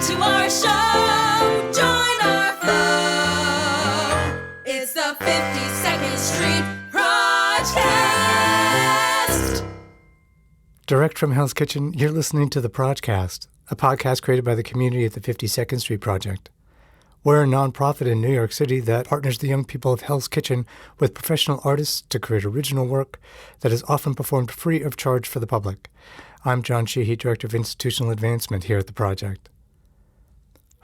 to our show. Join our flow. It's the 52nd Street PROJcast. Direct from Hell's Kitchen, you're listening to the PROJcast, a podcast created by the community at the 52nd Street Project. We're a nonprofit in New York City that partners the young people of Hell's Kitchen with professional artists to create original work that is often performed free of charge for the public. I'm John Sheehy, Director of Institutional Advancement here at the project.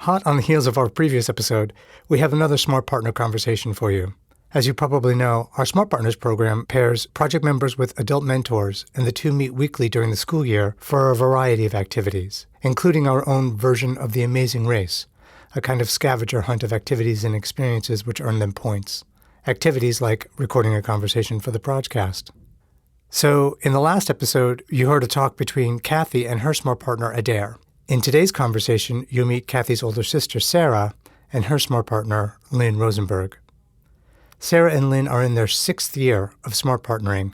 Hot on the heels of our previous episode, we have another Smart Partner conversation for you. As you probably know, our Smart Partners program pairs project members with adult mentors, and the two meet weekly during the school year for a variety of activities, including our own version of The Amazing Race, a kind of scavenger hunt of activities and experiences which earn them points. Activities like recording a conversation for the PROJcast. So, in the last episode, you heard a talk between Kathy and her Smart Partner, Adair. In today's conversation, you'll meet Kathy's older sister, Sarah, and her Smart Partner, Lynne Rosenberg. Sarah and Lynne are in their 6th year of Smart Partnering,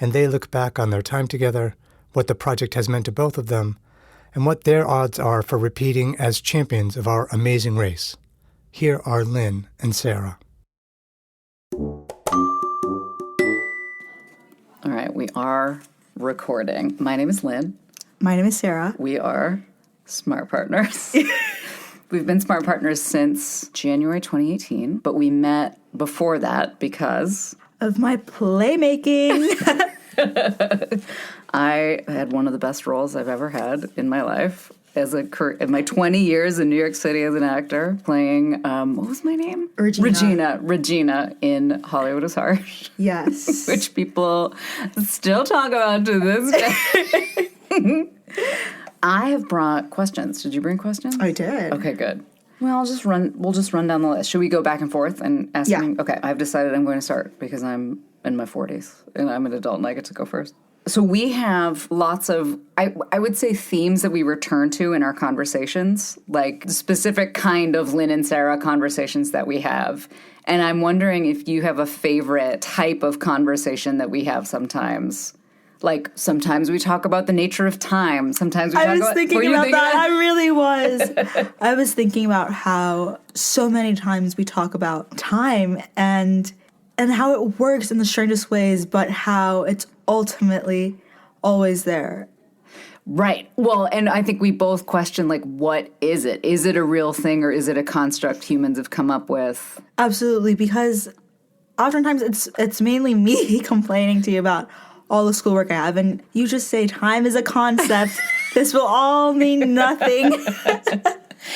and they look back on their time together, what the project has meant to both of them, and what their odds are for repeating as champions of our amazing race. Here are Lynne and Sarah. All right, we are recording. My name is Lynne. My name is Sarah. We are Smart Partners. We've been Smart Partners since January 2018, but we met before that because Of my playmaking. I had one of the best roles I've ever had in my life in my 20 years in New York City as an actor, playing, what was my name? Regina in Hollywood is Harsh. Yes. Which people still talk about to this day. I have brought questions. Did you bring questions? I did. Okay, good. Well, we'll just run down the list. Should we go back and forth and ask me? Okay, I've decided I'm going to start because I'm in my 40s and I'm an adult and I get to go first. So we have lots of, I would say, themes that we return to in our conversations, like specific kind of Lynne and Sarah conversations that we have. And I'm wondering if you have a favorite type of conversation that we have sometimes. Like, sometimes we talk about the nature of time. Sometimes we talk about... I was thinking about that. I really was. I was thinking about how so many times we talk about time and how it works in the strangest ways, but how it's ultimately always there. Right. Well, and I think we both question, like, what is it? Is it a real thing or is it a construct humans have come up with? Absolutely, because oftentimes it's mainly me complaining to you about all the schoolwork I have, and you just say time is a concept. This will all mean nothing.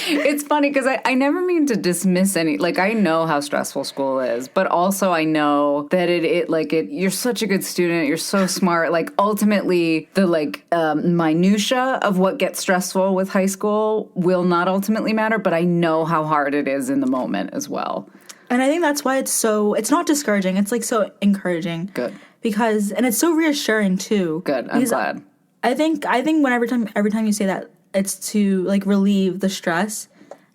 It's funny because I never mean to dismiss any, like, I know how stressful school is, but also I know that you're such a good student, you're so smart, like, ultimately the, minutia of what gets stressful with high school will not ultimately matter, but I know how hard it is in the moment as well. And I think that's why it's not discouraging, it's, like, so encouraging. Good. Because, and it's so reassuring, too. Good, I'm glad. I think every time you say that, it's to, like, relieve the stress.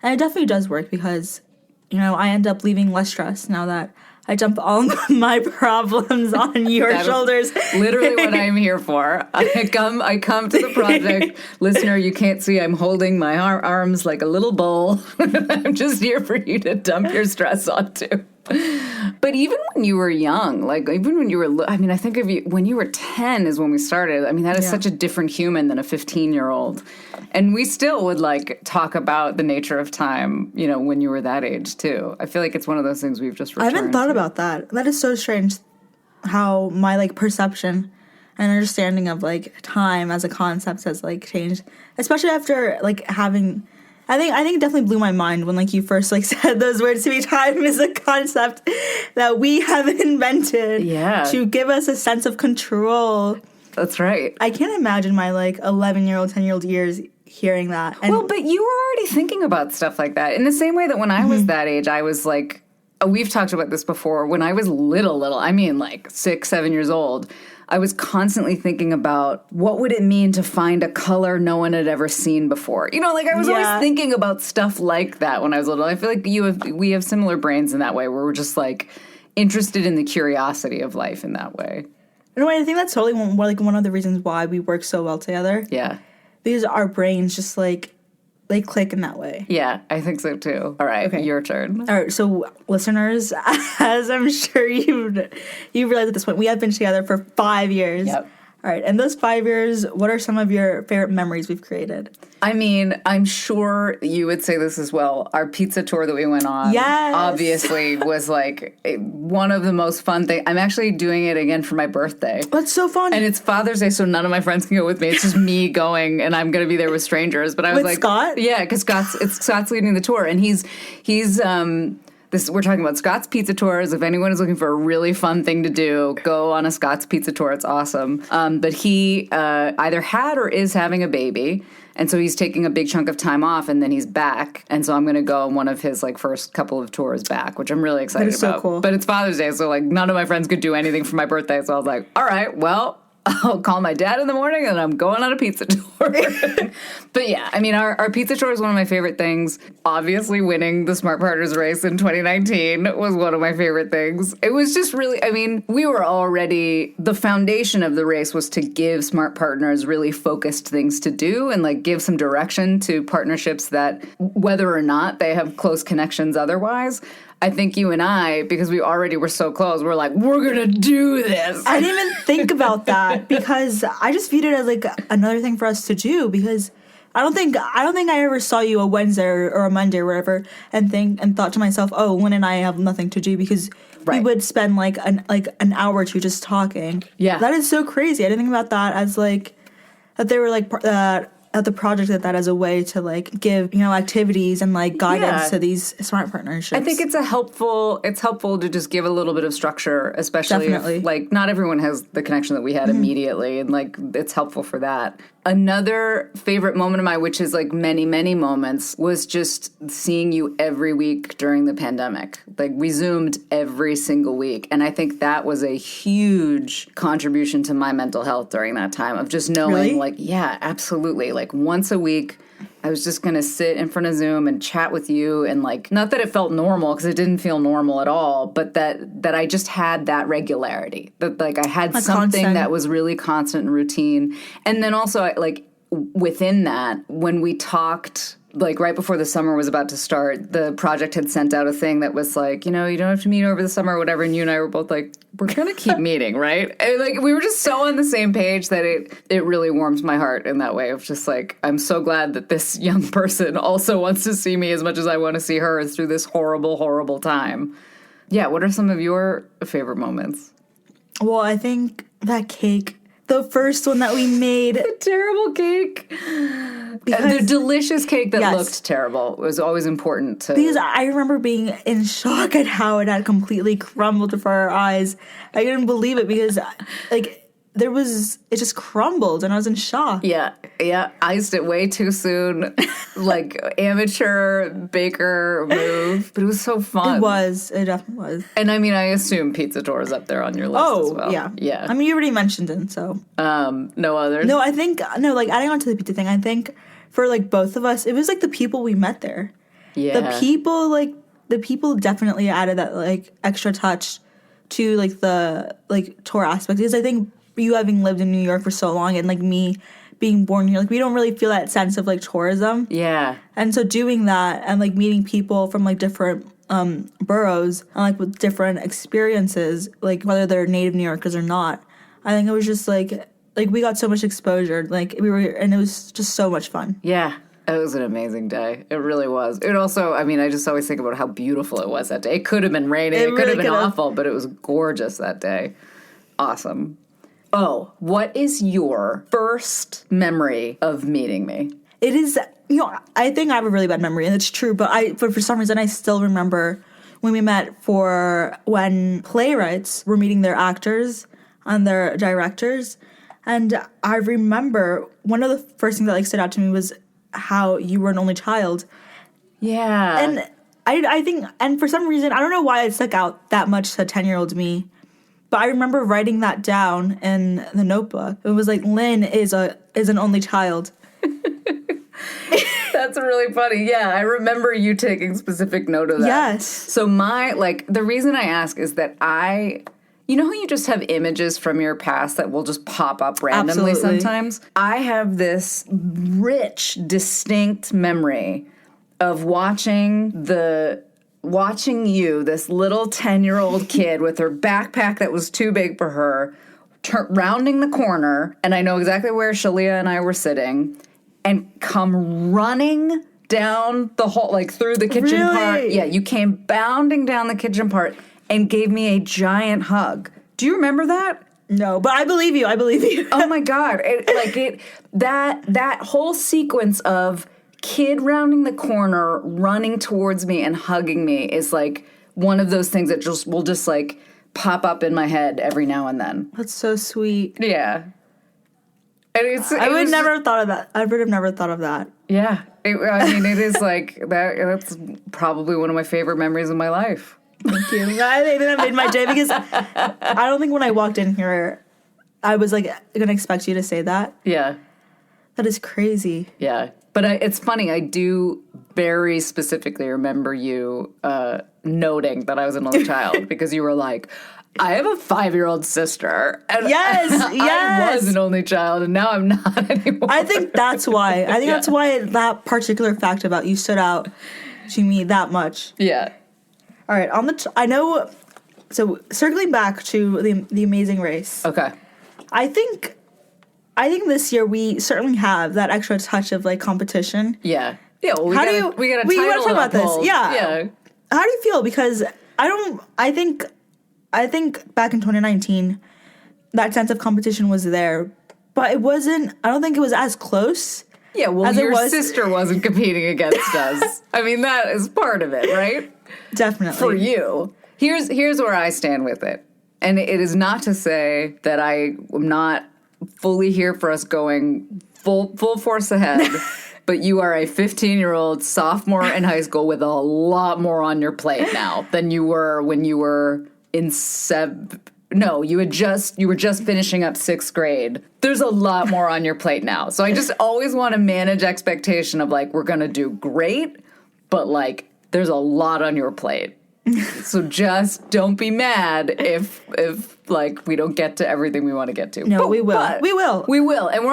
And it definitely does work because, I end up leaving less stress now that I dump all my problems on your shoulders. Literally what I'm here for. I come to the project. Listener, you can't see I'm holding my arms like a little bowl. I'm just here for you to dump your stress onto. But even when you were young, I think of you, when you were 10 is when we started. I mean, that is such a different human than a 15-year-old. And we still would, talk about the nature of time, when you were that age, too. I feel like it's one of those things we've just returned I haven't thought about that. That is so strange how my, perception and understanding of, time as a concept has, changed. Especially after, having... I think it definitely blew my mind when, you first, said those words to me. Time is a concept that we have invented to give us a sense of control. That's right. I can't imagine my, 11-year-old, 10-year-old years hearing that. And well, but you were already thinking about stuff like that. In the same way that when I was that age, I was, we've talked about this before. When I was little, I mean, 6, 7 years old, I was constantly thinking about what would it mean to find a color no one had ever seen before. I was always thinking about stuff like that when I was little. I feel like we have similar brains in that way, where we're just interested in the curiosity of life in that way. I think that's totally one of the reasons why we work so well together. Yeah. Because our brains just like click in that way. Yeah, I think so too. All right, your turn. All right, so listeners, as I'm sure you've realized at this point, we have been together for 5 years. Yep. All right, in those 5 years, what are some of your favorite memories we've created? I mean, I'm sure you would say this as well. Our pizza tour that we went on, yes, obviously was like one of the most fun things. I'm actually doing it again for my birthday. That's so fun. And it's Father's Day, so none of my friends can go with me. It's just me going, and I'm going to be there with strangers. But I was with like, Scott? Yeah, because Scott's leading the tour, and he's we're talking about Scott's Pizza Tours. If anyone is looking for a really fun thing to do, go on a Scott's Pizza Tour. It's awesome. But he either had or is having a baby. And so he's taking a big chunk of time off, and then he's back. And so I'm going to go on one of his first couple of tours back, which I'm really excited that is about. So cool. But it's Father's Day, so none of my friends could do anything for my birthday. So I was like, all right, well, I'll call my dad in the morning and I'm going on a pizza tour. But yeah, I mean, our pizza tour is one of my favorite things. Obviously, winning the Smart Partners race in 2019 was one of my favorite things. It was just really, I mean, we were already, the foundation of the race was to give Smart Partners really focused things to do and give some direction to partnerships that, whether or not they have close connections otherwise, I think you and I, because we already were so close, we're like, we're going to do this. I didn't even think about that because I just viewed it as another thing for us to do because I don't think I ever saw you a Wednesday or a Monday or whatever and thought to myself, oh, Lynn and I have nothing to do because we would spend an hour or two just talking. Yeah. That is so crazy. I didn't think about that as that they were at the project that as a way to give activities and guidance to these smart partnerships. I think it's helpful to just give a little bit of structure, especially Definitely. if not everyone has the connection that we had immediately, and it's helpful for that. Another favorite moment of mine, which is many, many moments, was just seeing you every week during the pandemic. We Zoomed every single week. And I think that was a huge contribution to my mental health during that time of just knowing, Really? Yeah, absolutely. Once a week, I was just going to sit in front of Zoom and chat with you. And not that it felt normal, because it didn't feel normal at all, but that I just had that regularity. That I had something constant. that was really constant and routine. And then also, within that, when we talked, right before the summer was about to start, the project had sent out a thing that was you don't have to meet over the summer or whatever. And you and I were both we're going to keep meeting, right? And we were just so on the same page that it really warmed my heart in that way of just I'm so glad that this young person also wants to see me as much as I want to see her through this horrible, horrible time. Yeah, what are some of your favorite moments? Well, I think that cake, the first one that we made. The terrible cake. The delicious cake that looked terrible was always important to... Because I remember being in shock at how it had completely crumbled before our eyes. I couldn't believe it because, it just crumbled and I was in shock. Yeah, iced it way too soon. Amateur baker move. But it was so fun. It definitely was. And I mean, I assume Pizza Tour is up there on your list as well. Yeah. I mean, you already mentioned it, so. No others? No, I think, adding on to the pizza thing, I think for both of us, it was the people we met there. Yeah. The people definitely added that extra touch to the tour aspect. Because I think you having lived in New York for so long and me being born here, we don't really feel that sense of tourism. Yeah. And so doing that and meeting people from different boroughs and with different experiences, whether they're native New Yorkers or not, I think it was just we got so much exposure. And it was just so much fun. Yeah. It was an amazing day. It really was. It also, I mean, I just always think about how beautiful it was that day. It could have been raining. It could have been awful, but it was gorgeous that day. Awesome. Oh, what is your first memory of meeting me? It is, I think I have a really bad memory, and it's true, but for some reason I still remember when we met when playwrights were meeting their actors and their directors, and I remember one of the first things that stood out to me was how you were an only child. Yeah. And I think, and for some reason, I don't know why it stuck out that much to 10-year-old me, but I remember writing that down in the notebook. It was Lynne is an only child. That's really funny. Yeah, I remember you taking specific note of that. Yes. So the reason I ask is that You know how you just have images from your past that will just pop up randomly Absolutely. sometimes? I have this rich, distinct memory of watching you, this little 10-year-old kid with her backpack that was too big for her, rounding the corner, and I know exactly where Shalia and I were sitting, and come running down the hall, like through the kitchen part. Really? Yeah, you came bounding down the kitchen part and gave me a giant hug. Do you remember that? No, but I believe you. I believe you. Oh my God. That whole sequence of kid rounding the corner, running towards me and hugging me is like one of those things that will just like pop up in my head every now and then. That's so sweet. Yeah. And I would never have thought of that. I would have never thought of that. Yeah. It is like that. That's probably one of my favorite memories of my life. Thank you. I think that made my day because I don't think when I walked in here, I was like going to expect you to say that. Yeah. That is crazy. Yeah. But it's funny. I do very specifically remember you noting that I was an only child because you were like, I have a 5-year-old sister. And Yes. I was an only child and now I'm not anymore. I think that's why. I think that's why that particular fact about you stood out to me that much. Yeah. All right. I know. So circling back to the Amazing Race. Okay. I think this year we certainly have that extra touch of like competition. Yeah. Yeah. Well, we got a title talk about this. uphold. Yeah. How do you feel? Because I think back in 2019, that sense of competition was there, but it wasn't. I don't think it was as close. Yeah. Well, as your sister wasn't competing against us. I mean, that is part of it, right? Definitely. For you. Here's where I stand with it. And it is not to say that I am not fully here for us going full force ahead, but you are a 15-year-old sophomore in high school with a lot more on your plate now than you were when you were in No, you were just finishing up 6th grade. There's a lot more on your plate now. So I just always want to manage expectation of like, we're going to do great, but like, there's a lot on your plate. So just don't be mad if like we don't get to everything we want to get to. No, we will. We will. And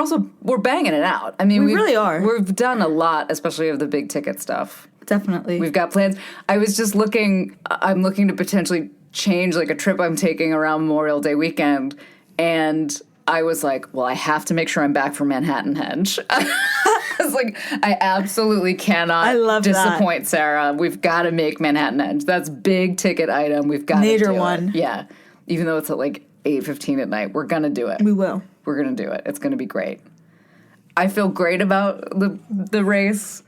we're banging it out. I mean, we really are. We've done a lot, especially of the big ticket stuff. Definitely. We've got plans. I'm looking to potentially change like a trip I'm taking around Memorial Day weekend, and I was like, well, I have to make sure I'm back for Manhattan Henge. I was like, I absolutely cannot disappoint Sarah. We've got to make Manhattan Henge. That's big ticket item. We've got to do major one. It. Yeah. Even though it's at like 8:15 at night, we're going to do it. We will. We're going to do it. It's going to be great. I feel great about the race.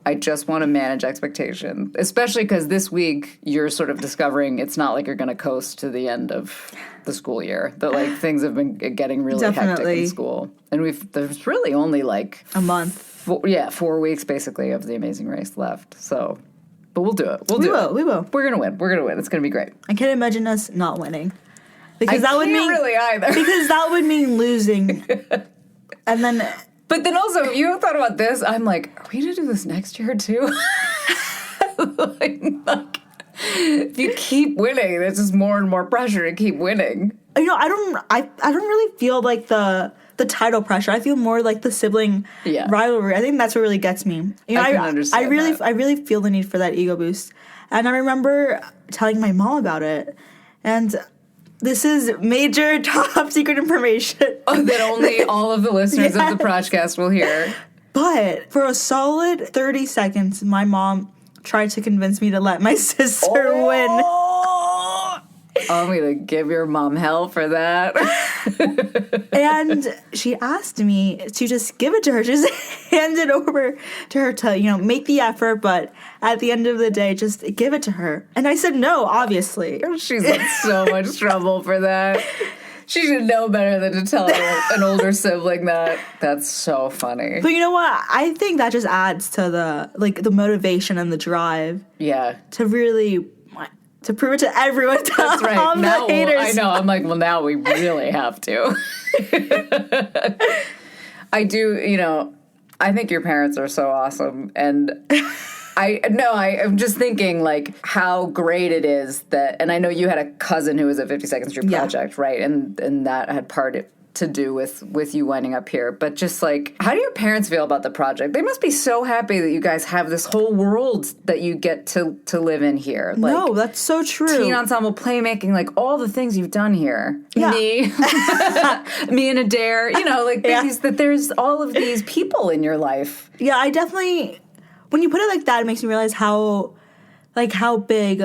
I just want to manage expectation, especially because this week you're sort of discovering it's not like you're going to coast to the end of the school year. That like things have been getting really hectic in school, and there's really only like a month. 4 weeks basically of the Amazing Race left. So, but we'll do it. We will. We're gonna win. It's gonna be great. I can't imagine us not winning because that would mean really either. Because that would mean losing, and then. But then also, if you thought about this, I'm like, are we going to do this next year too? like, if you keep winning, there's just more and more pressure to keep winning. You know, I don't really feel like the title pressure. I feel more like the sibling rivalry. I think that's what really gets me. You know, I can understand that. I really feel the need for that ego boost. And I remember telling my mom about it. And this is major top secret information. That only all of the listeners of the PROJcast will hear. But for a solid 30 seconds, my mom tried to convince me to let my sister win. I'm going to give your mom hell for that. And she asked me to just give it to her, just hand it over to her to, you know, make the effort, but at the end of the day, just give it to her. And I said no, obviously. She's in so much trouble for that. She should know better than to tell an older sibling that. That's so funny. But you know what? I think that just adds to the motivation and the drive. Yeah. To really... to prove it to everyone. That's right. All now, the haters. I know. I'm like, well, now we really have to. I do, you know, I think your parents are so awesome. And I'm just thinking, like, how great it is that, and I know you had a cousin who was at 52nd Street Project, right? And that had part to do with you winding up here. But just, like, how do your parents feel about the project? They must be so happy that you guys have this whole world that you get to live in here. Like, no, that's so true. Teen ensemble, playmaking, like, all the things you've done here. Yeah. Me and Adair, that there's all of these people in your life. Yeah, I definitely, when you put it like that, it makes me realize how big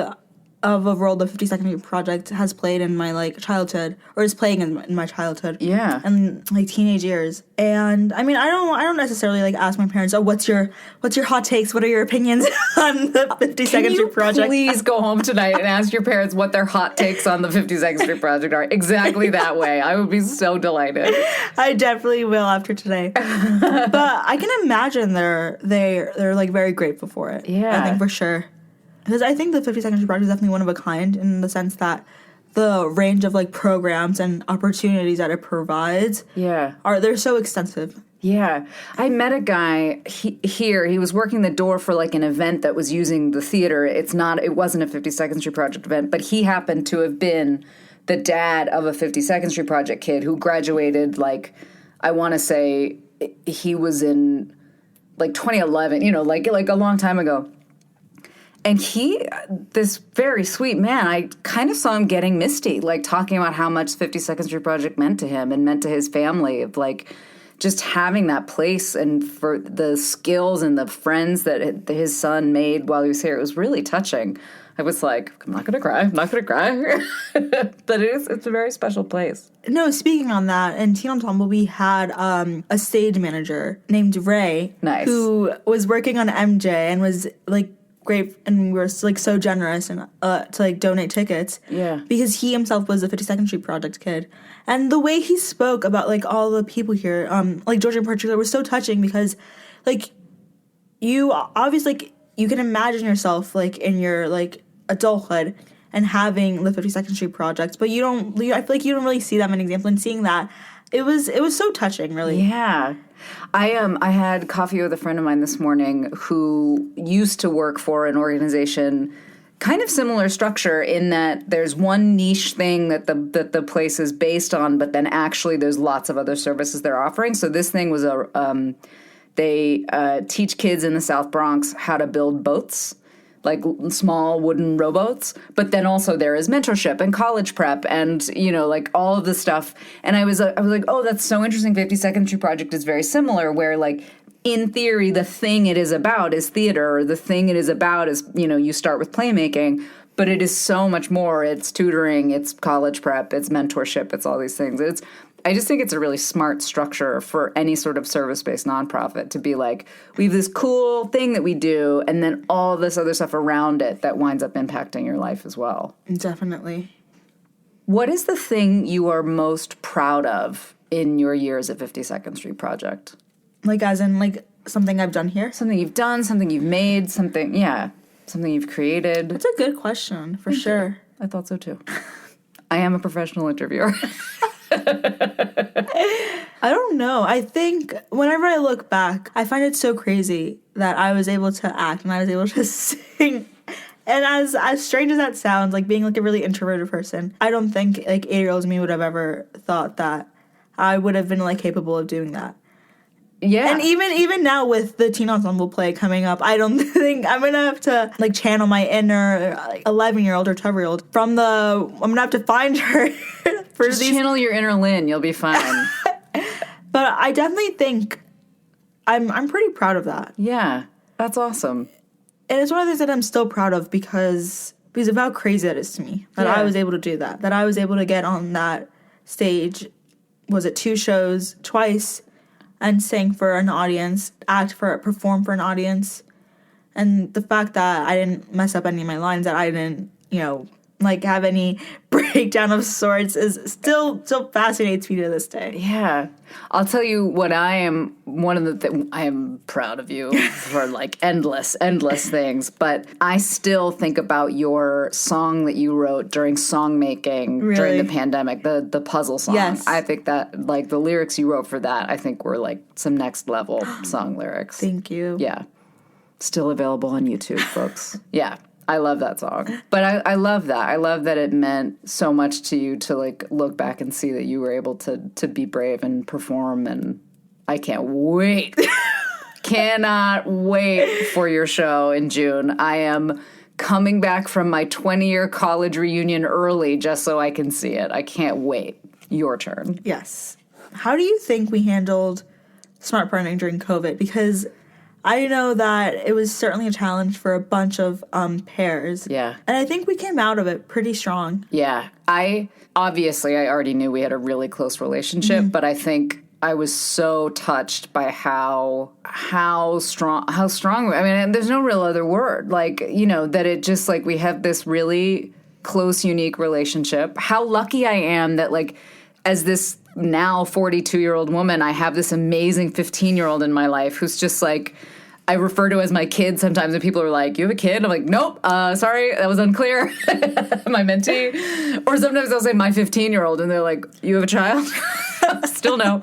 of a role the 52nd Street Project has played in my, like, childhood, or is playing in my childhood. Yeah. And, like, teenage years. And, I mean, I don't necessarily, like, ask my parents, oh, what's your hot takes? What are your opinions on the 52nd Street Project? Please go home tonight and ask your parents what their hot takes on the 52nd Street Project are. Exactly that way. I would be so delighted. I definitely will after today. But I can imagine they're like, very grateful for it. Yeah. I think for sure. Because I think the 52nd Street Project is definitely one of a kind in the sense that the range of, like, programs and opportunities that it provides they're so extensive. Yeah. I met a guy he was working the door for, like, an event that was using the theater. It wasn't a 52nd Street Project event, but he happened to have been the dad of a 52nd Street Project kid who graduated, like, I want to say he was in, like, 2011, like a long time ago. And this very sweet man, I kind of saw him getting misty, like, talking about how much 52nd Street Project meant to him and meant to his family, of, like, just having that place and for the skills and the friends that his son made while he was here. It was really touching. I was like, I'm not going to cry. But it's a very special place. No, speaking on that, in Teen Ensemble, we had a stage manager named Ray. Nice. Who was working on MJ and was, like, great, and we were, like, so generous and to, like, donate tickets. Yeah. Because he himself was a 52nd Street Project kid. And the way he spoke about, like, all the people here, like, Georgia in particular, was so touching because, like, you obviously, like, you can imagine yourself, like, in your, like, adulthood and having the 52nd Street Project, but I feel like you don't really see them an example, and seeing that, it was so touching, really. Yeah. I had coffee with a friend of mine this morning who used to work for an organization, kind of similar structure in that there's one niche thing that the place is based on, but then actually there's lots of other services they're offering. So this thing was they teach kids in the South Bronx how to build boats, like small wooden rowboats, but then also there is mentorship and college prep and, like, all of the stuff. And I was like, oh, that's so interesting. 52nd Street Project is very similar, where, like, in theory, the thing it is about is theater, or the thing it is about is, you start with playmaking, but it is so much more. It's tutoring, it's college prep, it's mentorship, it's all these things. I just think it's a really smart structure for any sort of service-based nonprofit to be like, we have this cool thing that we do, and then all this other stuff around it that winds up impacting your life as well. Definitely. What is the thing you are most proud of in your years at 52nd Street Project? Like, as in, like, something I've done here? Something you've done, something you've made, something you've created. That's a good question, for sure. I thought so, too. I am a professional interviewer. I don't know. I think whenever I look back, I find it so crazy that I was able to act and I was able to sing. And as strange as that sounds, like, being, like, a really introverted person, I don't think, like, 8-year-old me would have ever thought that I would have been, like, capable of doing that. Yeah. And even now with the teen ensemble play coming up, I don't think I'm going to have to, like, channel my inner, like, 11-year-old or 12-year-old I'm going to have to find her. Just channel your inner Lynne. You'll be fine. But I definitely think I'm pretty proud of that. Yeah. That's awesome. And it's one of the things that I'm still proud of because of how crazy it is to me that I was able to do that. That I was able to get on that stage, was it 2 shows, twice, and sing for an audience, perform for an audience. And the fact that I didn't mess up any of my lines, that I didn't, like, have any breakdown of sorts is still fascinates me to this day. Yeah. I'll tell you what I am proud of you for, like, endless things, but I still think about your song that you wrote during song making during the pandemic, the puzzle song. Yes. I think that, like, the lyrics you wrote for that, I think were, like, some next level song lyrics. Thank you. Yeah. Still available on YouTube, folks. Yeah. I love that song. But I love that. I love that it meant so much to you to like look back and see that you were able to be brave and perform, and I can't wait. Cannot wait for your show in June. I am coming back from my 20-year college reunion early just so I can see it. I can't wait. Your turn. Yes. How do you think we handled smart partnering during COVID? Because I know that it was certainly a challenge for a bunch of pairs. Yeah. And I think we came out of it pretty strong. Yeah. I already knew we had a really close relationship, but I think I was so touched by how strong, I mean, there's no real other word. Like, you know, that it just like we have this really close, unique relationship. How lucky I am that like as this now 42-year-old woman, I have this amazing 15-year-old in my life who's just like, I refer to as my kid sometimes, and people are like, you have a kid? I'm like, nope, sorry, that was unclear. My mentee. Or sometimes I'll say my 15-year-old, and they're like, you have a child? Still no.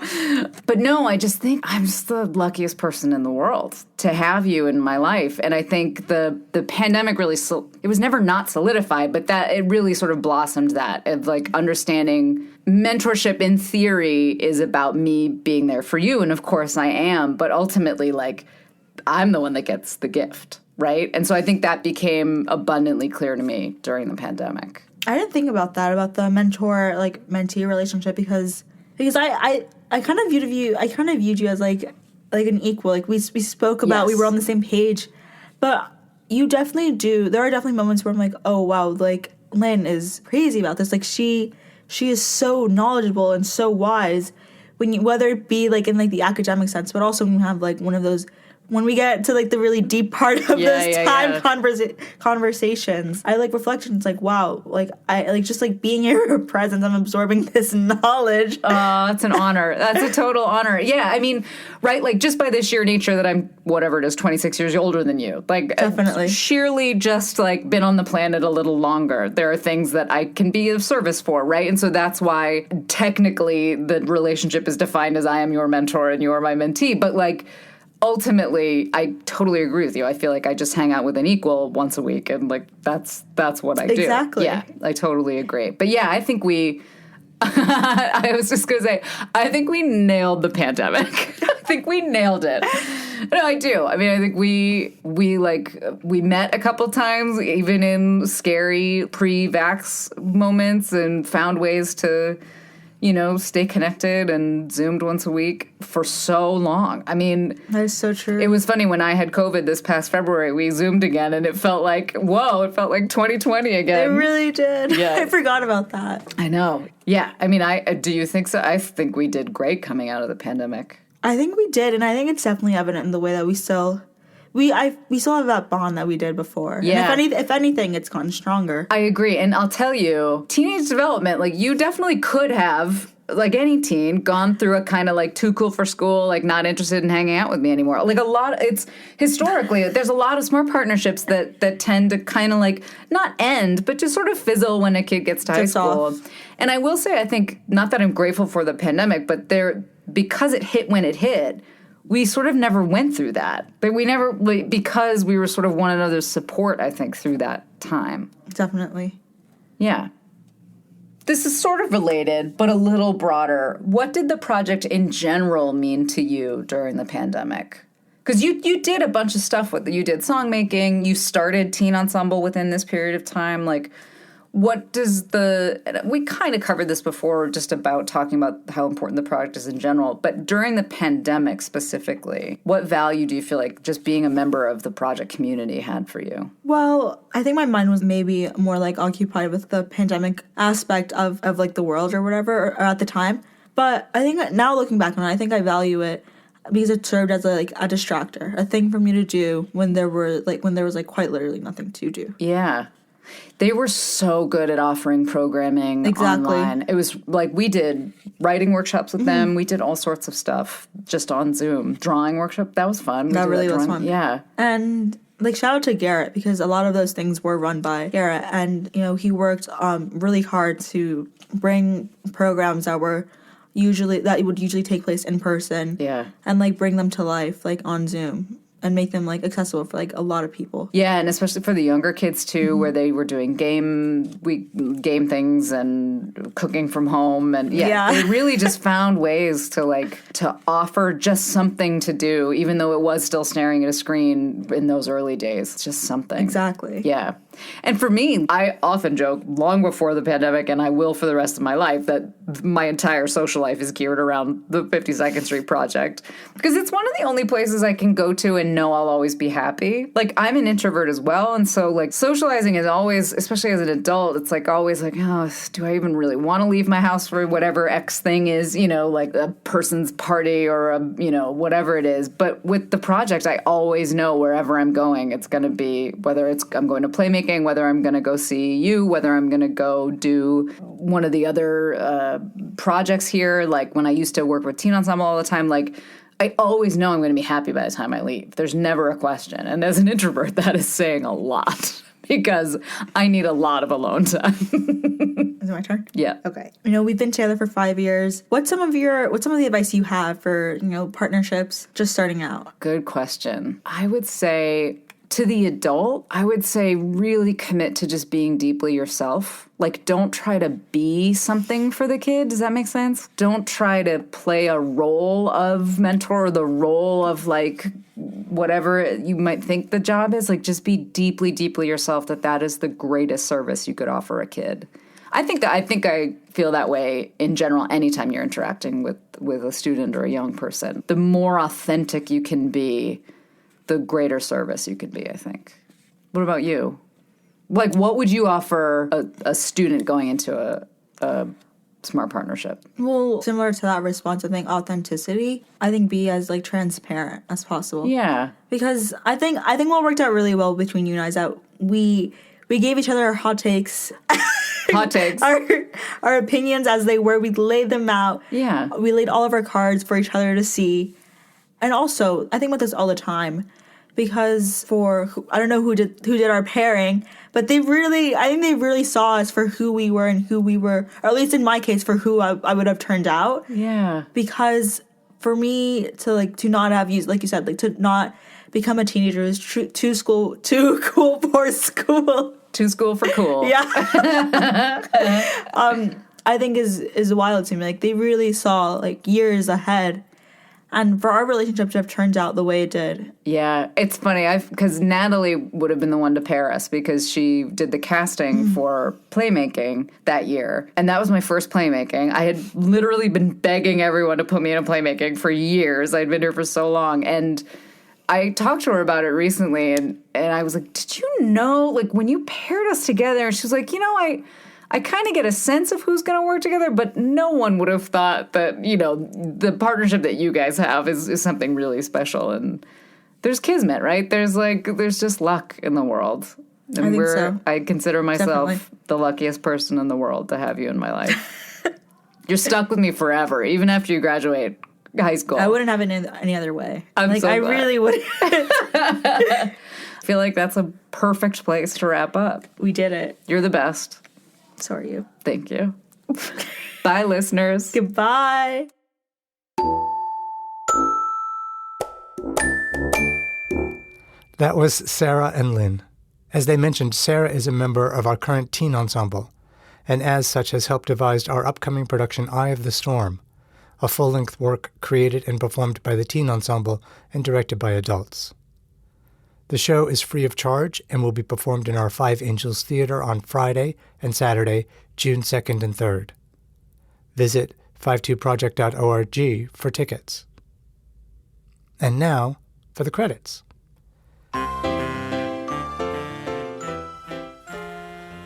But no, I just think I'm just the luckiest person in the world to have you in my life. And I think the pandemic really, it was never not solidified, but that it really sort of blossomed that of like understanding mentorship in theory is about me being there for you. And of course I am, but ultimately like I'm the one that gets the gift, right? And so I think that became abundantly clear to me during the pandemic. I didn't think about that, about the mentor-mentee relationship, because I kind of viewed you as like an equal. Like we spoke about, we were on the same page, but you definitely do. There are definitely moments where I'm like, oh wow, like Lynne is crazy about this. Like she is so knowledgeable and so wise. Whether it be like in like the academic sense, but also when you have like one of those. When we get to, like, the really deep part of conversations, I, like, reflections, like, wow, like, I, like, just, like, being in your presence, I'm absorbing this knowledge. Oh, that's an honor. That's a total honor. Yeah, I mean, right, like, just by the sheer nature that I'm, whatever it is, 26 years older than you. Like, definitely. Sheerly just, like, been on the planet a little longer. There are things that I can be of service for, right? And so that's why, technically, the relationship is defined as I am your mentor and you are my mentee. But, like, ultimately, I totally agree with you. I feel like I just hang out with an equal once a week, and like that's what I do. Exactly. Yeah, I totally agree. But yeah, I think we. I was just gonna say, I think we nailed the pandemic. I think we nailed it. No, I do. I mean, I think we met a couple times, even in scary pre-vax moments, and found ways to, you know, stay connected and Zoomed once a week for so long. I mean, that is so true. It was funny when I had COVID this past February, we Zoomed again and it felt like, whoa, it felt like 2020 again. It really did. Yeah. I forgot about that. I know. Yeah. I mean, do you think so? I think we did great coming out of the pandemic. I think we did, and I think it's definitely evident in the way that we still have that bond that we did before. Yeah. And if anything, it's gotten stronger. I agree. And I'll tell you, teenage development, like you definitely could have, like any teen, gone through a kind of like too cool for school, like not interested in hanging out with me anymore. Like it's historically, there's a lot of smart partnerships that tend to kind of like not end, but just sort of fizzle when a kid gets to high school. Off. And I will say, I think, not that I'm grateful for the pandemic, but because it hit when it hit, we sort of never went through that. But we never, because we were sort of one another's support, I think, through that time. Definitely. Yeah. This is sort of related, but a little broader. What did the project in general mean to you during the pandemic? Because you did a bunch of stuff with it. You did song making. You started Teen Ensemble within this period of time. Like, what does we kind of covered this before, just about talking about how important the project is in general, but during the pandemic specifically, what value do you feel like just being a member of the project community had for you? Well, I think my mind was maybe more like occupied with the pandemic aspect of like the world or whatever, or at the time. But I think now looking back on it, I think I value it because it served as a distractor, a thing for me to do when there was quite literally nothing to do. Yeah. They were so good at offering programming online. It was like we did writing workshops with them. We did all sorts of stuff just on Zoom. Drawing workshop, that was fun. That really was fun. Yeah. And like shout out to Garrett, because a lot of those things were run by Garrett, and you know he worked really hard to bring programs that would usually take place in person. Yeah. And like bring them to life like on Zoom. and make them like accessible for like a lot of people. Yeah, and especially for the younger kids too, where they were doing game things and cooking from home, and they really just found ways to offer just something to do, even though it was still staring at a screen in those early days. It's just something. Exactly. Yeah. And for me, I often joke long before the pandemic, and I will for the rest of my life, that my entire social life is geared around the 52nd Street Project, because it's one of the only places I can go to and know I'll always be happy. Like, I'm an introvert as well, and so like socializing is always, especially as an adult, it's like always like, oh, do I even really want to leave my house for whatever X thing is, like a person's party or a, whatever it is. But with the project, I always know wherever I'm going, it's going to be, whether it's I'm going to playmaking, whether I'm going to go see you, whether I'm going to go do one of the other projects here. Like when I used to work with Teen Ensemble all the time, like I always know I'm going to be happy by the time I leave. There's never a question. And as an introvert, that is saying a lot because I need a lot of alone time. Is it my turn? Yeah. Okay. We've been together for 5 years. What's some of the advice you have for, partnerships just starting out? Good question. I would say, to the adult, I would say really commit to just being deeply yourself. Like, don't try to be something for the kid. Does that make sense? Don't try to play a role of mentor or the role of, like, whatever you might think the job is. Like, just be deeply, deeply yourself, that is the greatest service you could offer a kid. I think I feel that way in general anytime you're interacting with a student or a young person. The more authentic you can be, the greater service you could be, I think. What about you? Like, what would you offer a student going into a smart partnership? Well, similar to that response, I think authenticity. I think be as like transparent as possible. Yeah. Because I think what worked out really well between you and I is that we gave each other our hot takes. Hot takes. Our opinions as they were. We laid them out. Yeah. We laid all of our cards for each other to see. And also, I think about this all the time, because I don't know who did our pairing, but I think they really saw us for who we were and who we were, or at least in my case, for who I would have turned out. Yeah. Because for me to not have used, like you said, like to not become a teenager who's too cool for school. Too school for cool. Yeah. I think is wild to me. Like, they really saw like years ahead. And for our relationship to have turned out the way it did. Yeah, it's funny, because Natalie would have been the one to pair us because she did the casting for playmaking that year. And that was my first playmaking. I had literally been begging everyone to put me in a playmaking for years. I'd been here for so long. And I talked to her about it recently, and I was like, did you know, like, when you paired us together? And she was like, I kind of get a sense of who's going to work together, but no one would have thought that, the partnership that you guys have is something really special. And there's kismet, right? There's just luck in the world. And I think so. I consider myself Definitely the luckiest person in the world to have you in my life. You're stuck with me forever, even after you graduate high school. I wouldn't have it any other way. I'm so I glad. really wouldn't. I feel like that's a perfect place to wrap up. We did it. You're the best. So are you. Thank you. Bye, listeners. Goodbye. That was Sarah and Lynne. As they mentioned, Sarah is a member of our current teen ensemble, and as such has helped devise our upcoming production Eye of the Storm, a full-length work created and performed by the teen ensemble and directed by adults. The show is free of charge and will be performed in our Five Angels Theater on Friday and Saturday, June 2nd and 3rd. Visit 52project.org for tickets. And now for the credits.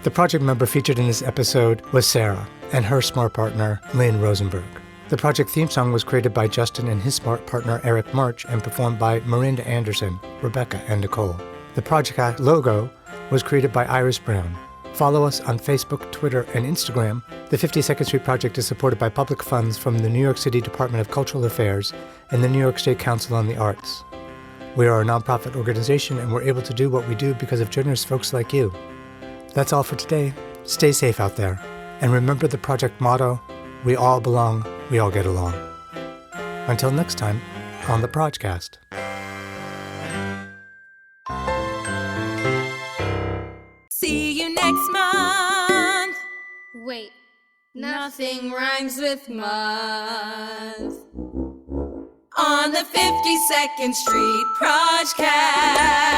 The project member featured in this episode was Sarah and her smart partner, Lynne Rosenberg. The project theme song was created by Justin and his smart partner, Eric March, and performed by Miranda Anderson, Rebecca, and Nicole. The project logo was created by Iris Brown. Follow us on Facebook, Twitter, and Instagram. The 52nd Street Project is supported by public funds from the New York City Department of Cultural Affairs and the New York State Council on the Arts. We are a nonprofit organization, and we're able to do what we do because of generous folks like you. That's all for today. Stay safe out there. And remember the project motto, we all belong, we all get along. Until next time, on the PROJcast. you next month. Wait, Nothing rhymes with month. On the 52nd Street PROJcast.